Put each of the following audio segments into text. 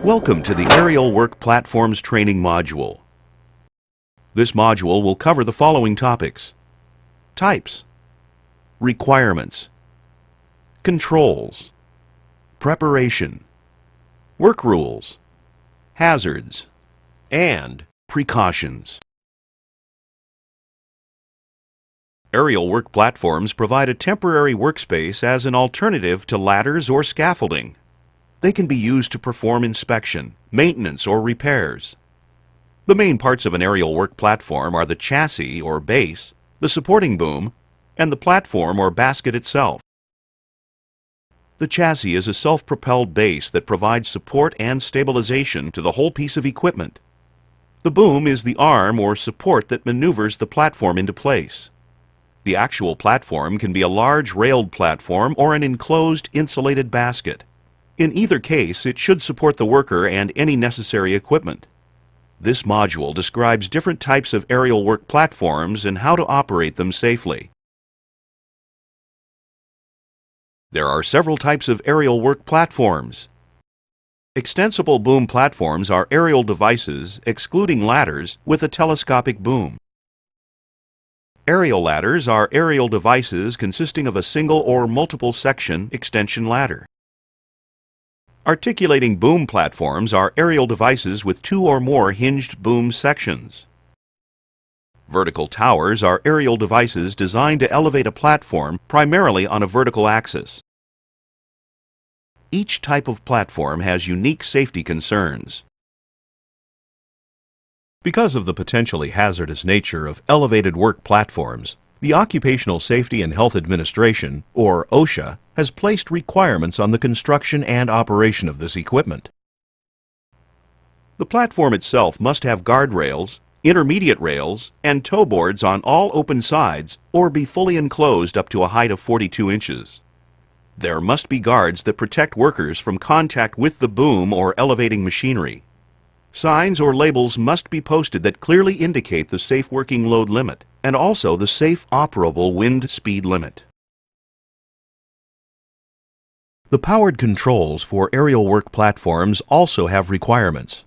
Welcome to the Aerial Work Platforms Training Module. This module will cover the following topics: types, requirements, controls, preparation, work rules, hazards, and precautions. Aerial work platforms provide a temporary workspace as an alternative to ladders or scaffolding. They can be used to perform inspection, maintenance, or repairs. The main parts of an aerial work platform are the chassis or base, the supporting boom, and the platform or basket itself. The chassis is a self-propelled base that provides support and stabilization to the whole piece of equipment. The boom is the arm or support that maneuvers the platform into place. The actual platform can be a large railed platform or an enclosed insulated basket. In either case, it should support the worker and any necessary equipment. This module describes different types of aerial work platforms and how to operate them safely. There are several types of aerial work platforms. Extensible boom platforms are aerial devices, excluding ladders, with a telescopic boom. Aerial ladders are aerial devices consisting of a single or multiple section extension ladder. Articulating boom platforms are aerial devices with two or more hinged boom sections. Vertical towers are aerial devices designed to elevate a platform primarily on a vertical axis. Each type of platform has unique safety concerns. Because of the potentially hazardous nature of elevated work platforms, the Occupational Safety and Health Administration, or OSHA, has placed requirements on the construction and operation of this equipment. The platform itself must have guardrails, intermediate rails, and toe boards on all open sides or be fully enclosed up to a height of 42 inches. There must be guards that protect workers from contact with the boom or elevating machinery. Signs or labels must be posted that clearly indicate the safe working load limit and also the safe operable wind speed limit. The powered controls for aerial work platforms also have requirements.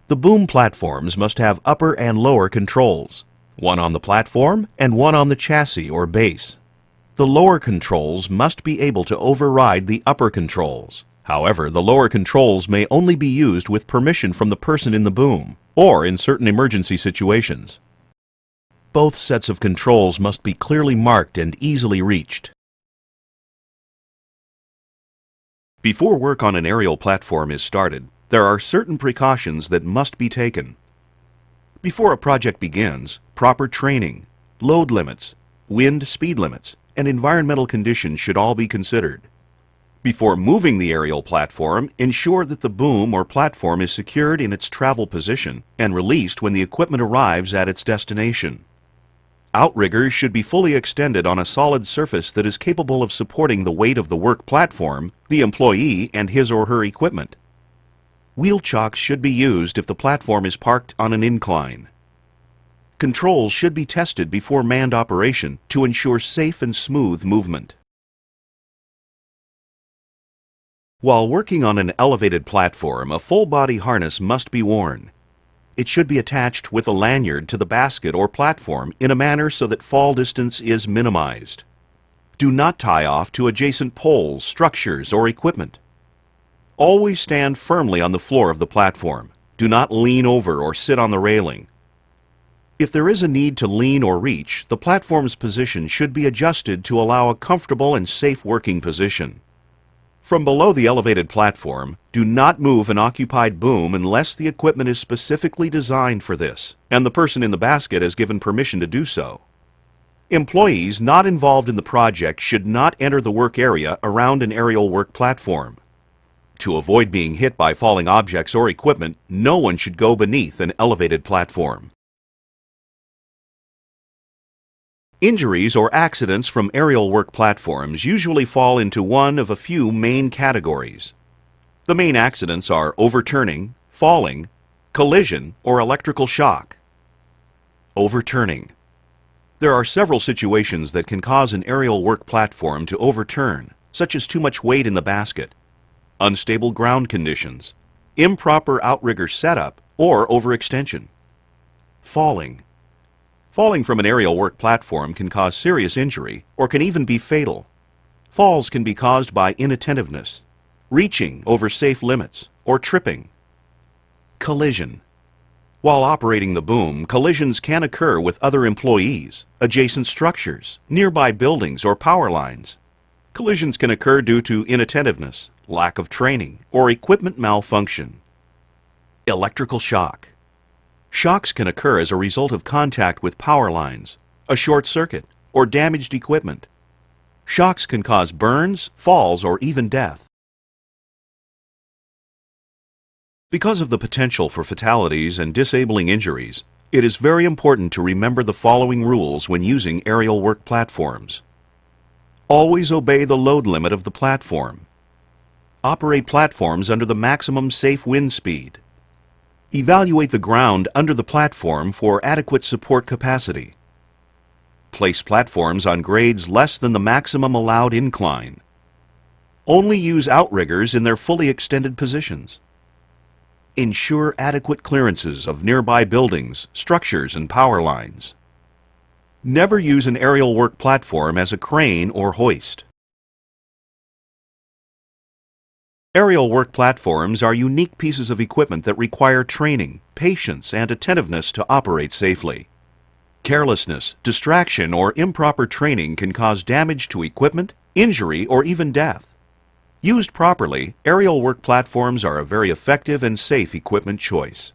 The boom platforms must have upper and lower controls, one on the platform and one on the chassis or base. The lower controls must be able to override the upper controls. However, the lower controls may only be used with permission from the person in the boom, or in certain emergency situations. Both sets of controls must be clearly marked and easily reached. Before work on an aerial platform is started, there are certain precautions that must be taken. Before a project begins, proper training, load limits, wind speed limits, and environmental conditions should all be considered. Before moving the aerial platform, ensure that the boom or platform is secured in its travel position and released when the equipment arrives at its destination. Outriggers should be fully extended on a solid surface that is capable of supporting the weight of the work platform, the employee, and his or her equipment. Wheel chocks should be used if the platform is parked on an incline. Controls should be tested before manned operation to ensure safe and smooth movement. While working on an elevated platform, a full-body harness must be worn. It should be attached with a lanyard to the basket or platform in a manner so that fall distance is minimized. Do not tie off to adjacent poles, structures, or equipment. Always stand firmly on the floor of the platform. Do not lean over or sit on the railing. If there is a need to lean or reach, the platform's position should be adjusted to allow a comfortable and safe working position. From below the elevated platform, do not move an occupied boom unless the equipment is specifically designed for this, and the person in the basket has given permission to do so. Employees not involved in the project should not enter the work area around an aerial work platform. To avoid being hit by falling objects or equipment, no one should go beneath an elevated platform. Injuries or accidents from aerial work platforms usually fall into one of a few main categories. The main accidents are overturning, falling, collision, or electrical shock. Overturning. There are several situations that can cause an aerial work platform to overturn, such as too much weight in the basket, unstable ground conditions, improper outrigger setup, or overextension. Falling. Falling from an aerial work platform can cause serious injury or can even be fatal. Falls can be caused by inattentiveness, reaching over safe limits, or tripping. Collision. While operating the boom, collisions can occur with other employees, adjacent structures, nearby buildings, or power lines. Collisions can occur due to inattentiveness, lack of training, or equipment malfunction. Electrical shock. Shocks can occur as a result of contact with power lines, a short circuit, or damaged equipment. Shocks can cause burns, falls, or even death. Because of the potential for fatalities and disabling injuries, it is very important to remember the following rules when using aerial work platforms. Always obey the load limit of the platform. Operate platforms under the maximum safe wind speed. Evaluate the ground under the platform for adequate support capacity. Place platforms on grades less than the maximum allowed incline. Only use outriggers in their fully extended positions. Ensure adequate clearances of nearby buildings, structures, and power lines. Never use an aerial work platform as a crane or hoist. Aerial work platforms are unique pieces of equipment that require training, patience, and attentiveness to operate safely. Carelessness, distraction, or improper training can cause damage to equipment, injury, or even death. Used properly, aerial work platforms are a very effective and safe equipment choice.